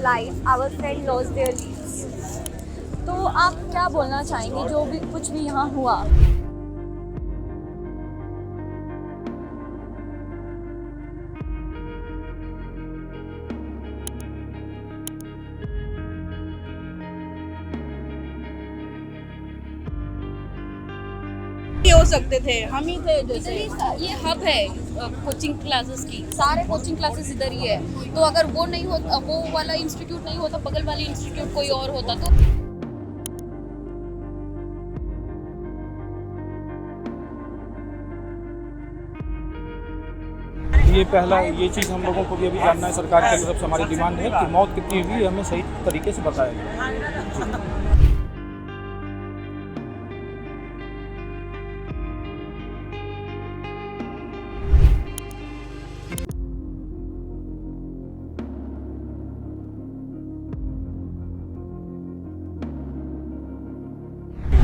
life, our friend lost their lives. तो आप क्या बोलना चाहेंगे जो भी कुछ भी यहाँ हुआ? हो सकते थे, हम ही थे। जैसे ये हब है कोचिंग क्लासेस की, सारे कोचिंग क्लासेस इधर ही है। तो अगर वो नहीं होता, वो वाला इंस्टीट्यूट नहीं होता, बगल वाली इंस्टीट्यूट कोई और होता तो ये चीज़ हम लोगों को भी अभी जानना है। सरकार की तरफ से हमारी डिमांड है कि मौत कितनी हुई हमें सही तरीके से बताया जाए।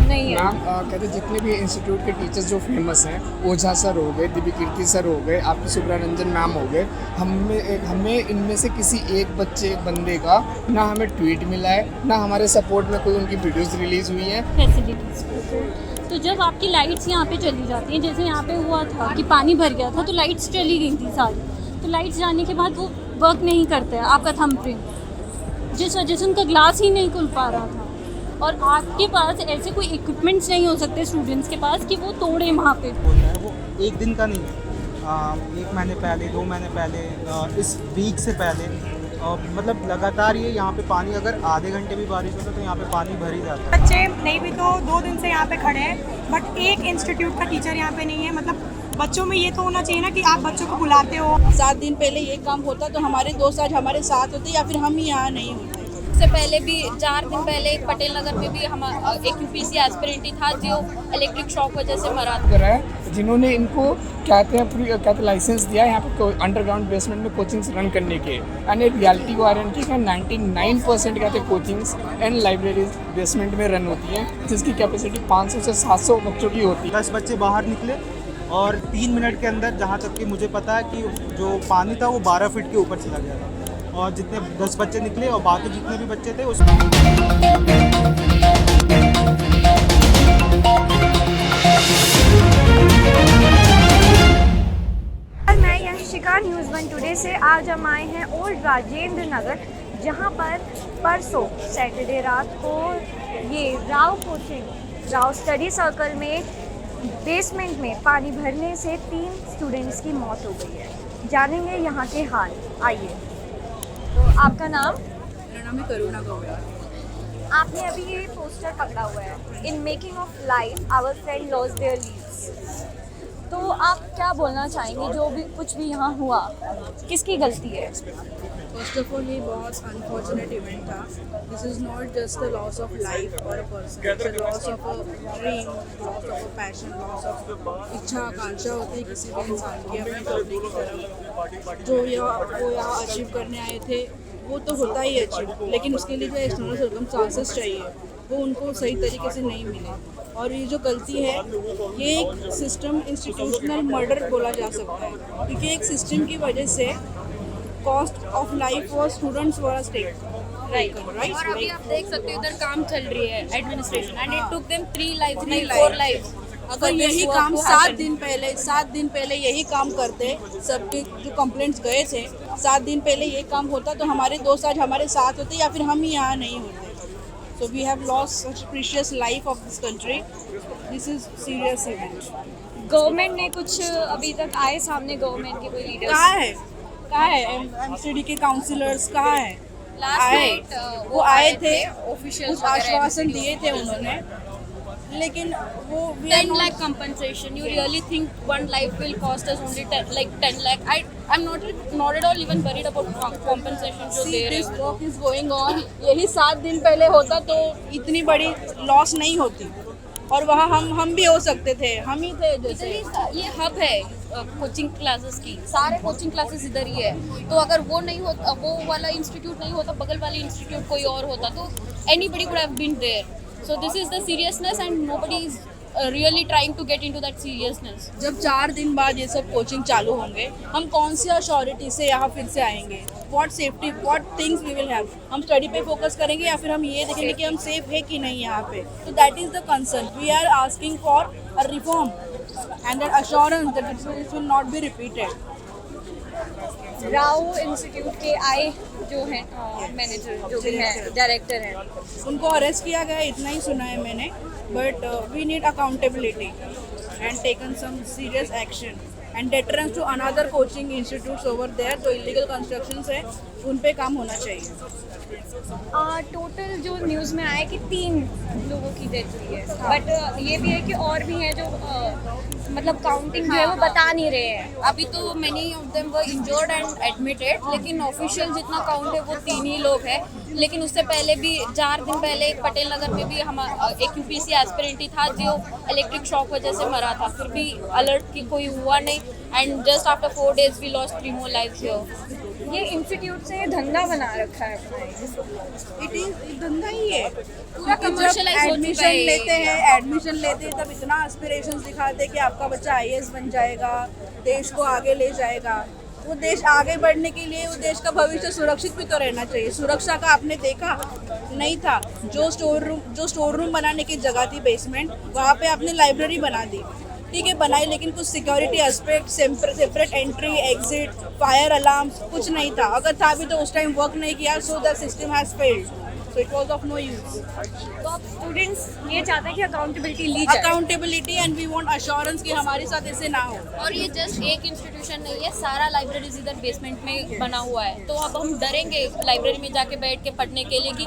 नहीं है। मैम कहते जितने भी इंस्टीट्यूट के टीचर्स जो फेमस हैं, ओझा सर हो गए, दिव्य कीर्ति सर हो गए, आपकी सुब्रमण्यम मैम हो गए, हमें इनमें से किसी एक बंदे का ना हमें ट्वीट मिला है, ना हमारे सपोर्ट में कोई उनकी वीडियोस रिलीज़ हुई हैं। फैसिलिटीज़ तो जब आपकी लाइट्स यहाँ पे चली जाती हैं, जैसे यहाँ पे हुआ था कि पानी भर गया था तो लाइट्स चली गई थी सारी, तो लाइट्स जाने के बाद वो वर्क नहीं करता है आपका थंबप्रिंट, जिस वजह से उनका ग्लास ही नहीं खुल पा रहा था। और आपके पास ऐसे कोई इक्विपमेंट्स नहीं हो सकते स्टूडेंट्स के पास कि वो तोड़े वहाँ पे। वो एक दिन का नहीं है, 1 महीने पहले, 2 महीने पहले, इस वीक से पहले, मतलब लगातार ये यहाँ पे पानी, अगर आधे घंटे भी बारिश होता तो यहाँ पे पानी भर ही जाता है। बच्चे नहीं भी तो 2 दिन से यहाँ पे खड़े हैं, बट एक इंस्टीट्यूट का टीचर यहाँ पे नहीं है। मतलब बच्चों में ये तो होना चाहिए ना कि आप बच्चों को बुलाते हो। 7 दिन पहले ये काम होता तो हमारे दोस्त आज हमारे साथ होते या फिर हम ही यहाँ नहीं होते। से पहले भी 4 दिन पहले पटेल नगर में भी हम एक यूपीसी एस्पिरेंट ही था जो इलेक्ट्रिक शॉक वजह से मरा था। जिन्होंने इनको कहते हैं लाइसेंस दिया यहाँ पे अंडरग्राउंड बेसमेंट में कोचिंग्स रन करने के, एंड रियलिटी को गारंटी है 99% कहते हैं कोचिंग्स एंड लाइब्रेरीज बेसमेंट में रन होती हैं, जिसकी कैपेसिटी 500 से 700 बच्चों की होती है। 10 बच्चे बाहर निकले और 3 मिनट के अंदर, जहाँ तक कि मुझे पता है कि जो पानी था वो 12 फीट के ऊपर चला गया था, और जितने 10 बच्चे निकले और बाकी जितने भी बच्चे थे उसमें मैं यशिका न्यूज़ 1 टुडे से आज हम आए हैं ओल्ड राजेंद्र नगर, जहां पर परसों सैटरडे रात को ये राव स्टडी सर्कल में बेसमेंट में पानी भरने से 3 स्टूडेंट्स की मौत हो गई है। जानेंगे यहाँ के हाल, आइए। तो आपका नाम? मेरा नाम है करुणा गौड़ा। आपने अभी ये पोस्टर पकड़ा हुआ है, in making of life our friend lost their lives. तो आप क्या बोलना चाहेंगे जो भी कुछ भी यहाँ हुआ, किसकी गलती है? फर्स्ट ऑफ ऑल ये बहुत अनफॉर्चुनेट इवेंट था। This is not just the loss of life or a person, it's a loss of a dream, loss of a passion, loss of इच्छा आकांक्षा होती है किसी भी इंसान की अपने करने की तरफ। जो वो यहाँ अचीव करने आए थे वो तो होता ही अचीव, लेकिन उसके लिए जो एक्सटर्नल सर्कमस्टांसेस चाहिए वो उनको सही तरीके से नहीं मिले। और ये जो गलती है ये एक सिस्टम इंस्टीट्यूशनल मर्डर बोला जा सकता है, क्योंकि एक सिस्टम की वजह से कॉस्ट ऑफ लाइफ और स्टूडेंट्स वर स्टेक राइट। और अभी आप देख सकते हो इधर काम चल रही है administration, and it took them 3 lives, नहीं 4 लाइव्स। अगर यही काम 7 दिन पहले यही काम करते, सबके जो कंप्लेंट्स गए थे 7 दिन पहले ये काम होता तो हमारे दोस्त आज हमारे साथ होते या फिर हम ही यहाँ नहीं होते। So we have lost such precious life of this country. This is serious event. Government ने कुछ अभी तक आए सामने, गवर्नमेंट के कोई लीडर्स? कहाँ है एमसीडी के काउंसिलर्स कहाँ है? लास्ट नाइट वो आए थे, ऑफिशियल कुछ आश्वासन दिए थे उन्होंने, लेकिन वो 10 lakh compensation. You really think one life will cost us only 10 lakh? I'm not at all even worried about compensation जो दे रहे दिस हैं। Work is going on. यही 7 दिन पहले होता तो इतनी बड़ी लॉस नहीं होती, और वहाँ हम भी हो सकते थे, हम ही थे। जैसे ये हब है कोचिंग क्लासेस की, सारे कोचिंग क्लासेस इधर ही है। तो अगर वो नहीं होता, वो वाला इंस्टीट्यूट नहीं होता, बगल वाली इंस्टीट्यूट कोई और होता तो anybody could have been there. So this is the seriousness and nobody is really trying to get into that seriousness. जब 4 दिन बाद ये सब कोचिंग चालू होंगे, हम कौन सी अश्योरिटी से यहाँ फिर से आएंगे? What safety, what things we will have? हम स्टडी पे फोकस करेंगे या फिर हम ये देखेंगे कि हम सेफ है कि नहीं यहाँ पे? तो that is the concern. We are asking for a reform and that assurance that it will not be repeated. Rao institute के आए जो हैं मैनेजर जो भी हैं डायरेक्टर हैं, उनको अरेस्ट किया गया, इतना ही सुना है मैंने. But we need accountability and taken some serious action and deterrence to another coaching institutes over there. जो इलीगल कंस्ट्रक्शंस है उन पे काम होना चाहिए. टोटल जो न्यूज़ में आया कि 3 लोगों की डेथ हुई है, बट ये भी है कि और भी हैं जो मतलब काउंटिंग जो है वो बता नहीं रहे हैं. अभी तो many of them were injured and admitted, लेकिन ऑफिशियल जितना काउंट है वो 3 ही लोग हैं. लेकिन उससे पहले भी 4 दिन पहले एक पटेल नगर में भी हम एक यूपीएससी एस्पिरेंट ही था जो इलेक्ट्रिक शॉक वजह से मरा था. फिर भी अलर्ट की कोई हुआ नहीं and just after 4 days we lost 3 more lives here. ये इंस्टीट्यूट से धंधा बना रखा है अपना. इट इज धंधा ही है. पूरा commercialize हो चुका एडमिशन है. लेते हैं तब इतना एस्पिरेशंस दिखाते हैं कि आपका बच्चा आईएएस बन जाएगा, देश को आगे ले जाएगा. वो देश आगे बढ़ने के लिए, वो देश का भविष्य सुरक्षित भी तो रहना चाहिए. सुरक्षा का आपने देखा नहीं था. जो स्टोर रूम बनाने की जगह थी बेसमेंट, वहाँ पे आपने लाइब्रेरी बना दी. ठीक है बनाई, लेकिन कुछ security aspect, separate entry exit, fire alarms कुछ नहीं था. अगर था भी तो उस टाइम वर्क नहीं किया. So the system has failed, so it was of no use. तो अब स्टूडेंट्स ये चाहते हैं कि अकाउंटेबिलिटी ली जाए. Accountability and we want assurance कि हमारे साथ ऐसे ना हो. और ये जस्ट एक इंस्टीट्यूशन नहीं है, सारा लाइब्रेरीज इधर बेसमेंट में बना हुआ है. तो अब हम डरेंगे लाइब्रेरी में जाके बैठ के पढ़ने के लिए कि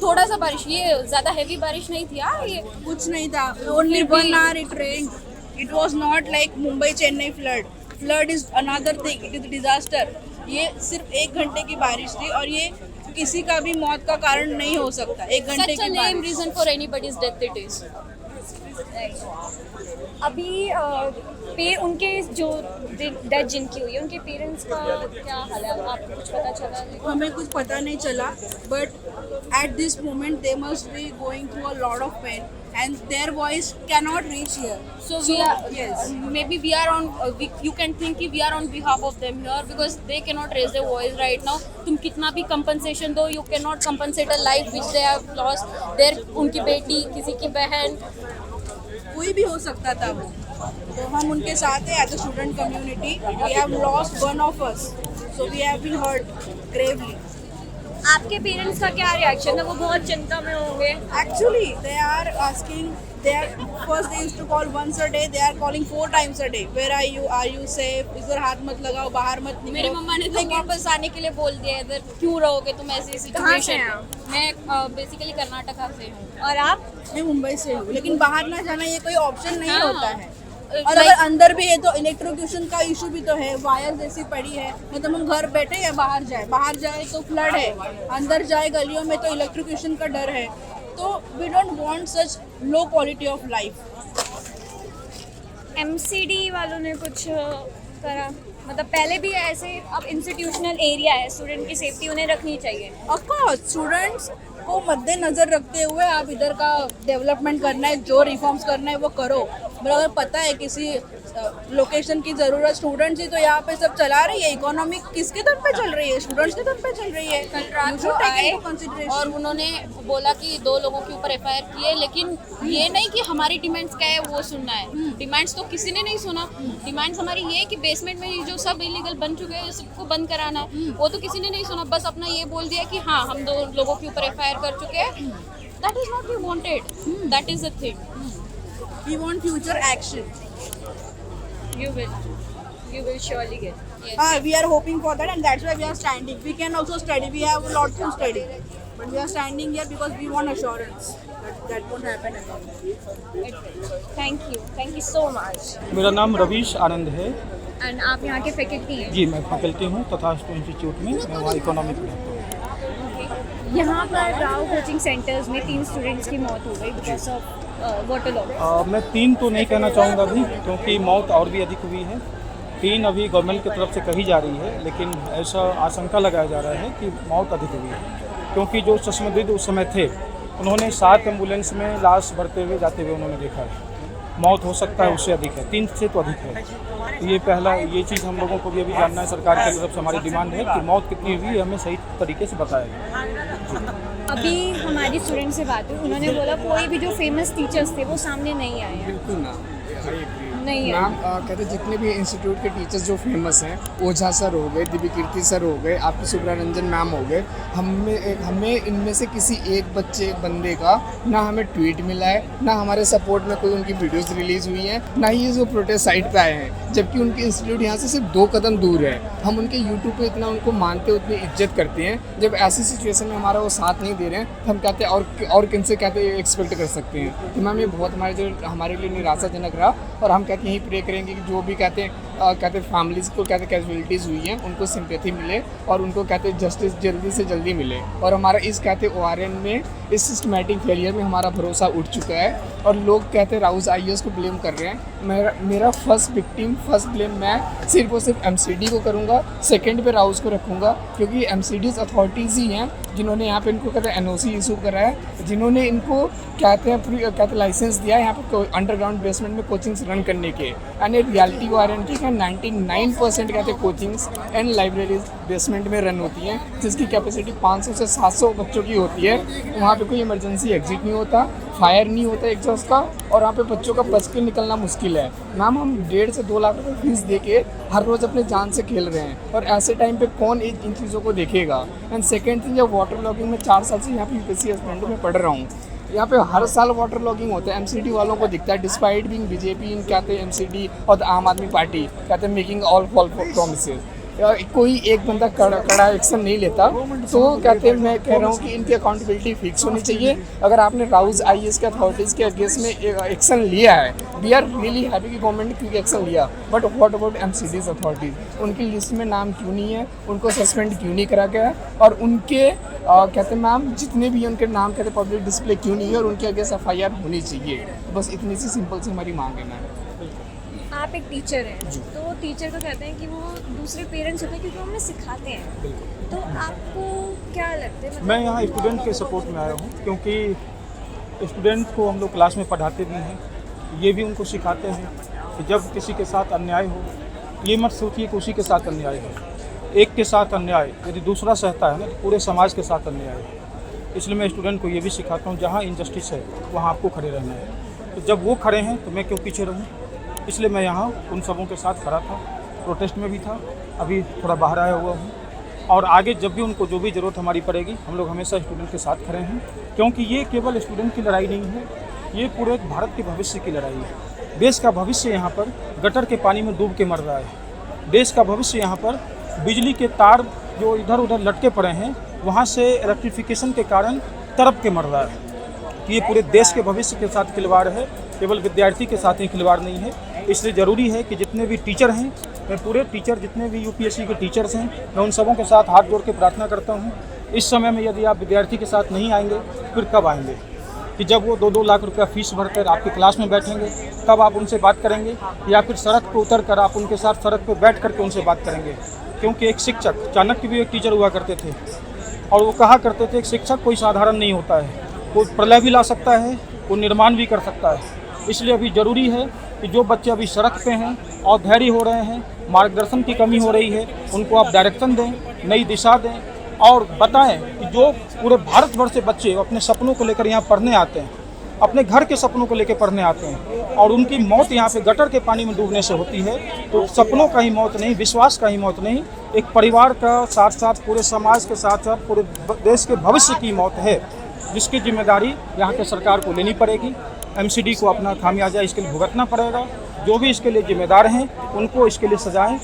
थोड़ा सा बारिश, ये ज़्यादा हैवी बारिश नहीं थी. ये कुछ नहीं था. Only 1 hour it rained. It was not like Mumbai Chennai flood. Flood is another thing. It is a disaster. ये सिर्फ 1 घंटे की बारिश थी और ये किसी का भी मौत का कारण नहीं हो सकता. 1 घंटे such a की lame बारिश. reason for anybody's death it is. अभी पे उनके जो डेथ जिनकी हुई है उनके पेरेंट्स का क्या हाल है, आपको कुछ पता चला? हमें कुछ पता नहीं चला. But at this moment they must be going through a lot of pain and their voice cannot reach here. So we are, yes, maybe we are on, you can think we are on behalf of them here because they cannot raise their voice right now. तुम कितना भी compensation दो, you cannot compensate a life which they have lost. उनकी बेटी, किसी की बहन, कोई भी हो सकता था वो. तो हम उनके साथ हैं as a student community. We have lost one of us, so we have been hurt gravely. आपके पेरेंट्स का क्या रिएक्शन है? वो बहुत चिंता में होंगे. Actually, they are asking. First they used to call once a day. They are calling 4 times a day. Where are you? Are you safe? इधर हाथ मत लगाओ, बाहर मत निकलो. मेरी मम्मा ने तो वापस आने के लिए बोल दिया इधर. क्यों रहोगे तुम ऐसी सिचुएशन? मैं बेसिकली कर्नाटका से हूँ. और आप? मैं मुंबई से हूँ. लेकिन बाहर ना जाना ये कोई ऑप्शन नहीं हाँ. होता है. और अगर अंदर भी है तो इलेक्ट्रोक्यूशन का इशू भी तो है. वायर जैसी पड़ी है. मतलब हम घर बैठे या बाहर जाए तो फ्लड है. अंदर जाए गलियों में तो इलेक्ट्रोक्यूशन का डर है. तो we don't want such low quality of life. MCD वालों ने कुछ करा? मतलब पहले भी ऐसे, अब इंस्टीट्यूशनल एरिया है, स्टूडेंट की सेफ्टी उन्हें रखनी चाहिए. ऑफ कोर्स स्टूडेंट्स को मद्देनजर रखते हुए आप इधर का डेवलपमेंट करना है, जो रिफॉर्म्स करना है वो करो. पर अगर पता है किसी लोकेशन की ज़रूरत स्टूडेंट्स ही तो यहाँ पे सब चला रही है. इकोनॉमी किसके दम पे चल रही है? स्टूडेंट्स के दम पे चल रही है. कंट्राक्ट आए और उन्होंने बोला कि 2 लोगों के ऊपर एफआईआर किए, लेकिन ये नहीं कि हमारी डिमांड्स क्या है वो सुनना है. डिमांड्स तो किसी ने नहीं सुना. डिमांड्स हमारी ये है कि बेसमेंट में जो सब इलीगल बन चुके हैं सबको बंद कराना है. वो तो किसी ने नहीं सुना. बस अपना ये बोल दिया कि हाँ हम 2 लोगों के ऊपर एफआईआर कर चुके हैं. That is not we wanted. That is the thing. We want future action. You will surely get. Yes. We are hoping for that, and that's why we are standing. We can also study. We have a lot to study, but we are standing here because we want assurance that won't happen again. Thank you so much. मेरा नाम रवीश आनंद है. And आप यहाँ के faculty हैं? जी मैं faculty हूँ तथास्तु इंस्टीट्यूट में. मैं वहाँ इकोनॉमिक में हूँ. यहाँ पर राव कोचिंग सेंटर्स में 3 स्टूडेंट्स की मौत हो गई बिकॉज ऑफ वाटर लॉस. मैं 3 तो नहीं कहना चाहूँगा अभी, क्योंकि मौत और भी अधिक हुई है. 3 अभी गवर्नमेंट की तरफ से कही जा रही है, लेकिन ऐसा आशंका लगाया जा रहा है कि मौत अधिक हुई है, क्योंकि जो चश्मदीद उस समय थे उन्होंने 7 एम्बुलेंस में लाश भरते हुए जाते हुए उन्होंने देखा है। मौत हो सकता है उससे अधिक है, 3 से तो अधिक है। तो ये चीज़ हम लोगों को भी अभी जानना है। सरकार की तरफ से हमारी डिमांड है कि मौत कितनी हुई हमें सही तरीके से बताया जाए। अभी हमारी स्टूडेंट से बात हुई, उन्होंने बोला कोई भी जो फेमस टीचर्स थे वो सामने नहीं आए हैं। बिल्कुल ना, नहीं है। मैम कहते जितने भी इंस्टीट्यूट के टीचर्स जो फेमस हैं, ओझा सर हो गए, दिव्य कीर्ति सर हो गए, आपकी सुब्ररंजन मैम हो गए, हमें इनमें से किसी एक बंदे का ना हमें ट्वीट मिला है, ना हमारे सपोर्ट में कोई उनकी वीडियोस रिलीज़ हुई हैं, ना ही ये जो प्रोटेस्ट साइट पे आए हैं, जबकि उनके इंस्टीट्यूट यहाँ से सिर्फ 2 कदम दूर है। हम उनके यूट्यूब पे इतना उनको मानते, उतनी इज्जत करते हैं। जब ऐसी सिचुएशन में हमारा वो साथ नहीं दे रहे हैं तो हम कहते हैं और किनसे कहते एक्सपेक्ट कर सकते हैं। तो मैम ये बहुत हमारे लिए निराशाजनक रहा, और हम कहते हैं यही प्रे करेंगे कि जो भी कहते फैमिलीज़ को कहते कैजुअलिटीज़ हुई हैं उनको सिंपैथी मिले और उनको कहते जस्टिस जल्दी से जल्दी मिले। और हमारा इस कहते ORN में इस सिस्टमेटिक फेलियर में हमारा भरोसा उठ चुका है, और लोग कहते राउस IAS को ब्लेम कर रहे हैं। मेरा फर्स्ट ब्लेम मैं सिर्फ और सिर्फ MCD को करूँगा, सेकेंड पे राउस को रखूँगा, क्योंकि MCDs अथॉरिटीज़ ही हैं जिन्होंने यहाँ पे इनको कहते NOC इशू करा है, जिन्होंने इनको कहते लाइसेंस दिया है यहाँ पे अंडरग्राउंड बेसमेंट में कोचिंग्स रन करने के। एंड ये रियलिटी वारंटी है 99% कहते कोचिंग्स एंड लाइब्रेरीज बेसमेंट में रन होती हैं, जिसकी कैपेसिटी 500 से 700 बच्चों की होती है। वहाँ पे कोई इमरजेंसी एग्जिट नहीं होता, फायर नहीं होता एग्जॉस्ट का, और वहाँ पे बच्चों का बच के निकलना मुश्किल है। मैम हम 1.5 से 2 लाख रुपये फीस दे के हर रोज़ अपने जान से खेल रहे हैं, और ऐसे टाइम पे कौन इन चीज़ों को देखेगा। एंड सेकेंड थिंग, जब वाटर लॉगिंग में 4 साल से यहाँ पे UPSC एस्पिरेंट में पढ़ रहा हूँ, यहाँ पे हर साल वाटर लॉगिंग होता है, MCD वालों को दिखता है, डिस्पाइट बीइंग BJP इन कहते हैं MCD और आम आदमी पार्टी कहते हैं मेकिंग ऑल फॉल प्रोमिसेस। कोई एक बंदा कड़ा एक्शन नहीं लेता, तो कहते हैं मैं कह रहा हूँ कि इनकी अकाउंटेबिलिटी फिक्स होनी चाहिए। अगर आपने राउस IAS के अथॉरिटीज़ के अगेंस्ट में एक्शन लिया है, वी आर रियली हैप्पी कि गवर्नमेंट ने क्योंकि एक्शन लिया, but what about MCDs authorities, उनकी लिस्ट में नाम क्यों नहीं है, उनको सस्पेंड क्यों नहीं करा गया, और उनके कहते मैम जितने भी उनके नाम कहते पब्लिक डिस्प्ले क्यों नहीं है, और उनके अगेंस्ट FIR होनी चाहिए। बस इतनी सी सिंपल सी हमारी मांग है मैम। आप एक टीचर हैं, तो टीचर को कहते हैं कि वो दूसरे पेरेंट्स होते हैं क्योंकि वो हमें सिखाते हैं, तो आपको क्या लगता है? मतलब मैं यहाँ स्टूडेंट के सपोर्ट में आया हूँ, क्योंकि स्टूडेंट को हम लोग क्लास में पढ़ाते भी हैं, ये भी उनको सिखाते हैं कि जब किसी के साथ अन्याय हो, ये मत सोचिए कि उसी के साथ अन्याय हो। एक के साथ अन्याय यदि दूसरा सहता है ना, तो पूरे समाज के साथ अन्याय है। इसलिए मैं स्टूडेंट को ये भी सिखाता हूँ, जहाँ इनजस्टिस है वहाँ आपको खड़े रहना है। तो जब वो खड़े हैं तो मैं क्यों पीछे रहूँ, इसलिए मैं यहाँ उन सबों के साथ खड़ा था, प्रोटेस्ट में भी था, अभी थोड़ा बाहर आया हुआ हूँ, और आगे जब भी उनको जो भी ज़रूरत हमारी पड़ेगी, हम लोग हमेशा स्टूडेंट के साथ खड़े हैं। क्योंकि ये केवल स्टूडेंट की लड़ाई नहीं है, ये पूरे भारत के भविष्य की लड़ाई है। देश का भविष्य यहाँ पर गटर के पानी में डूब के मर रहा है। देश का भविष्य यहाँ पर बिजली के तार जो इधर उधर लटके पड़े हैं, वहाँ से इलेक्ट्रिफिकेशन के कारण तड़प के मर रहा है। ये पूरे देश के भविष्य के साथ खिलवाड़ है, केवल विद्यार्थी के साथ ही खिलवाड़ नहीं है। इसलिए ज़रूरी है कि जितने भी टीचर हैं, मैं पूरे टीचर जितने भी UPSC के टीचर्स हैं, मैं उन सबों के साथ हाथ जोड़ के प्रार्थना करता हूँ, इस समय में यदि आप विद्यार्थी के साथ नहीं आएंगे फिर कब आएंगे? कि जब वो 2-2 लाख रुपया फीस भरकर आपकी क्लास में बैठेंगे, तब आप उनसे बात करेंगे, या फिर सड़क पर उतर कर आप उनके साथ सड़क पर बैठ करके उनसे बात करेंगे? क्योंकि एक शिक्षक, चाणक्य भी एक टीचर हुआ करते थे, और वो कहा करते थे कि शिक्षक कोई साधारण नहीं होता है, वो प्रलय भी ला सकता है, वो निर्माण भी कर सकता है। इसलिए अभी ज़रूरी है कि जो बच्चे अभी सड़क पे हैं और धैर्य हो रहे हैं, मार्गदर्शन की कमी हो रही है, उनको आप डायरेक्शन दें, नई दिशा दें, और बताएं कि जो पूरे भारतवर्ष से बच्चे अपने सपनों को लेकर यहाँ पढ़ने आते हैं, अपने घर के सपनों को लेकर पढ़ने आते हैं, और उनकी मौत यहाँ पे गटर के पानी में डूबने से होती है, तो सपनों का ही मौत नहीं, विश्वास का ही मौत नहीं, एक परिवार का साथ साथ पूरे समाज के साथ साथ पूरे देश के भविष्य की मौत है, जिसकी जिम्मेदारी यहाँ के सरकार को लेनी पड़ेगी। MCD को अपना खामियाजा इसके लिए भुगतना पड़ेगा। जो भी इसके लिए जिम्मेदार हैं उनको इसके लिए सजाएं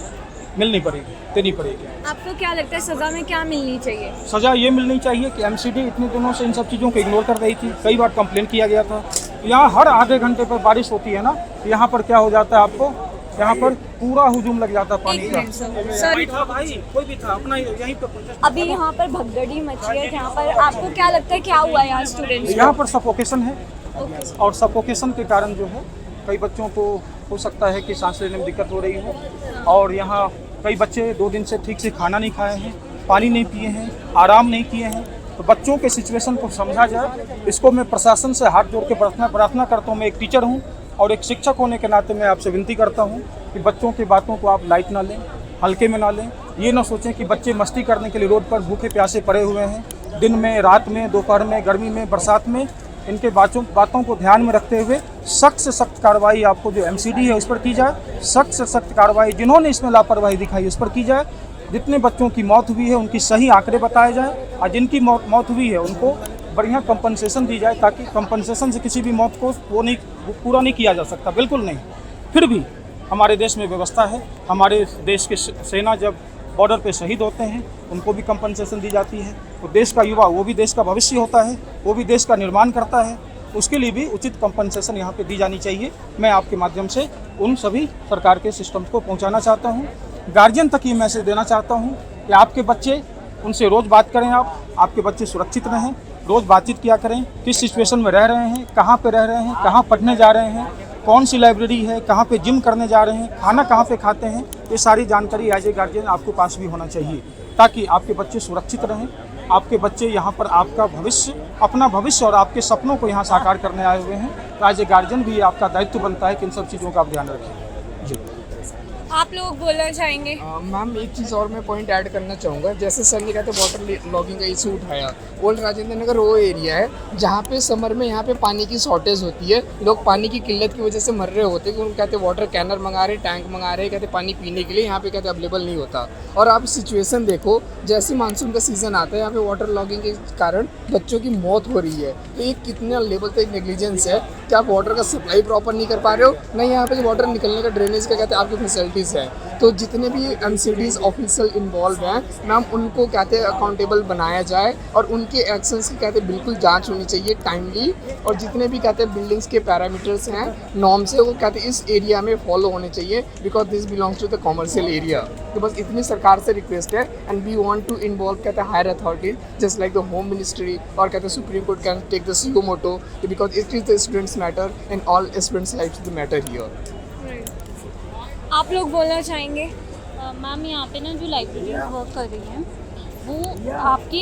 मिलनी पड़ेगी, देनी पड़ेगी। आपको क्या लगता है सज़ा में क्या मिलनी चाहिए? सज़ा ये मिलनी चाहिए कि MCD इतने दिनों से इन सब चीज़ों को इग्नोर कर रही थी, कई बार कंप्लेन किया गया था। यहाँ हर आधे घंटे पर बारिश होती है ना, यहाँ पर क्या हो जाता है आपको, यहाँ पर पूरा हुजूम लग जाता है पानी का। सर भाई कोई भी था अपना यहीं पर। अभी यहाँ पर भगदड़ी मची है, जहाँ पर आपको क्या लगता है क्या हुआ यहाँ स्टूडेंट्स? यहाँ पर सफोकेशन है, और सफोकेशन के कारण जो है कई बच्चों को हो सकता है कि सांस लेने में दिक्कत हो रही हो, और यहाँ कई बच्चे 2 दिन से ठीक से खाना नहीं खाए हैं, पानी नहीं पिए हैं, आराम नहीं किए हैं, तो बच्चों के सिचुएशन को समझा जाए, इसको मैं प्रशासन से हाथ जोड़ के प्रार्थना करता हूँ। मैं एक टीचर हूँ और एक शिक्षक होने के नाते मैं आपसे विनती करता हूँ कि बच्चों की बातों को आप लाइट ना लें, हल्के में ना लें। ये ना सोचें कि बच्चे मस्ती करने के लिए रोड पर भूखे प्यासे पड़े हुए हैं। दिन में, रात में, दोपहर में, गर्मी में, बरसात में, इनके बातों को ध्यान में रखते हुए सख्त से सख्त कार्रवाई आपको जो MCD है उस पर की जाए। सख्त से सख्त कार्रवाई जिन्होंने इसमें लापरवाही दिखाई उस पर की जाए। जितने बच्चों की मौत हुई है उनकी सही आंकड़े बताए जाए और जिनकी मौत हुई है उनको बढ़िया कंपनसेशन दी जाए, ताकि कंपनसेशन से किसी भी मौत को पूरा नहीं किया जा सकता, बिल्कुल नहीं। फिर भी हमारे देश में व्यवस्था है। हमारे देश के सेना जब बॉर्डर पे शहीद होते हैं उनको भी कंपनसेशन दी जाती है। तो देश का युवा, वो भी देश का भविष्य होता है, वो भी देश का निर्माण करता है, उसके लिए भी उचित कंपनसेशन यहाँ पे दी जानी चाहिए। मैं आपके माध्यम से उन सभी सरकार के सिस्टम्स को पहुँचाना चाहता हूँ। गार्जियन तक ये मैसेज देना चाहता हूँ कि आपके बच्चे, उनसे रोज़ बात करें, आपके बच्चे सुरक्षित रहें, रोज़ बातचीत किया करें, किस सिचुएशन में रह रहे हैं, कहाँ पे रह रहे हैं, कहाँ पढ़ने जा रहे हैं, कौन सी लाइब्रेरी है, कहाँ पे जिम करने जा रहे हैं, खाना कहाँ पे खाते हैं। ये सारी जानकारी एज ए गार्जियन आपके पास भी होना चाहिए, ताकि आपके बच्चे सुरक्षित रहें। आपके बच्चे यहाँ पर आपका भविष्य, अपना भविष्य और आपके सपनों को यहाँ साकार करने आए हुए हैं। तो एज ए गार्जियन भी आपका दायित्व बनता है कि इन सब चीज़ों का आप ध्यान रखें। जी, आप लोग बोलना चाहेंगे? मैम एक चीज़ और मैं पॉइंट ऐड करना चाहूँगा। जैसे सर ने कहते वाटर लॉगिंग का इशू उठाया, ओल्ड राजेंद्र नगर वो एरिया है जहाँ पे समर में यहाँ पे पानी की शॉर्टेज होती है। लोग पानी की किल्लत की वजह से मर रहे होते हैं कि उनको कहते वाटर कैनर मंगा रहे, टैंक मंगा रहे, कहते पानी पीने के लिए यहाँ पे कहते अवेलेबल नहीं होता। और आप सिचुएशन देखो, जैसे मानसून का सीज़न आता है यहाँ पे वाटर लॉगिंग के कारण बच्चों की मौत हो रही है। तो ये कितने लेवल तक नेग्लिजेंस है कि आप वाटर का सप्लाई प्रॉपर नहीं कर पा रहे हो, नहीं यहाँ पे वाटर निकलने का ड्रेनेज का कहते हैं आपकी फैसिलिटीज़ है। तो जितने भी MCDs ऑफिशियल इन्वॉल्व हैं मैम, उनको कहते हैं अकाउंटेबल बनाया जाए और उनके एक्शंस की कहते हैं बिल्कुल जांच होनी चाहिए टाइमली। और जितने भी कहते हैं बिल्डिंग्स के पैरामीटर्स हैं, नॉर्म्स है, वो कहते हैं इस एरिया में फॉलो होने चाहिए, because this belongs to the commercial area. तो बस इतनी सरकार से रिक्वेस्ट है। And we want to involve कहते हैं higher authorities just like the home ministry, और कहते हैं supreme court can take the CO motu, because it is the students matter and all students life the matter here. आप लोग बोलना चाहेंगे? Ma'am यहाँ पे ना जो लाइब्रेरीज वर्क कर रही हैं वो आपके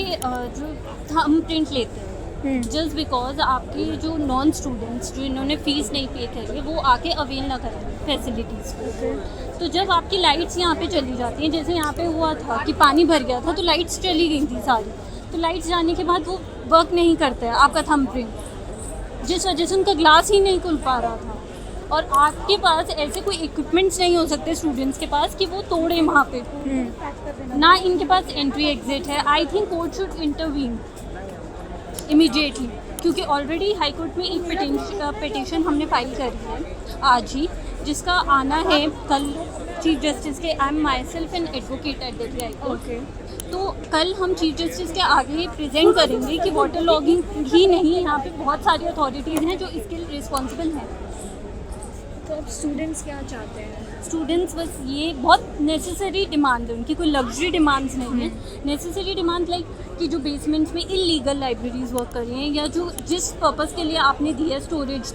जो थंब प्रिंट लेते हैं, जस्ट बिकॉज आपके जो नॉन स्टूडेंट्स जो इन्होंने फ़ीस नहीं पे करी है वो आके अवेल ना करें फैसिलिटीज़ को। तो जब आपकी लाइट्स यहाँ पे चली जाती हैं, जैसे यहाँ पे हुआ था कि पानी भर गया था तो लाइट्स चली गई थी सारी, तो लाइट्स जाने के बाद वो वर्क नहीं करता है आपका थंब प्रिंट, जिस वजह से उनका ग्लास ही नहीं खुल पा रहा था। और आपके पास ऐसे कोई इक्विपमेंट्स नहीं हो सकते स्टूडेंट्स के पास कि वो तोड़े वहाँ पे, ना इनके पास एंट्री एग्जिट है। I think court should intervene immediately, क्योंकि ऑलरेडी हाई कोर्ट में एक पिटीशन हमने फाइल करी है आज ही, जिसका आना है कल चीफ जस्टिस के। I am myself an advocate at Delhi high court. तो कल हम चीफ जस्टिस के आगे प्रेजेंट करेंगे कि वाटर लॉगिंग ही नहीं, यहाँ पे बहुत सारी अथॉरिटीज़ हैं जो इसके लिए रिस्पॉन्सिबल हैं। तो अब स्टूडेंट्स क्या चाहते हैं? स्टूडेंट्स बस ये बहुत नेसेसरी डिमांड है उनकी, कोई लग्जरी डिमांड्स नहीं है। नेसेसरी डिमांड लाइक कि जो बेसमेंट्स में इलीगल लाइब्रेरीज वर्क कर रही हैं, या जो जिस पर्पज़ के लिए आपने दिया स्टोरेज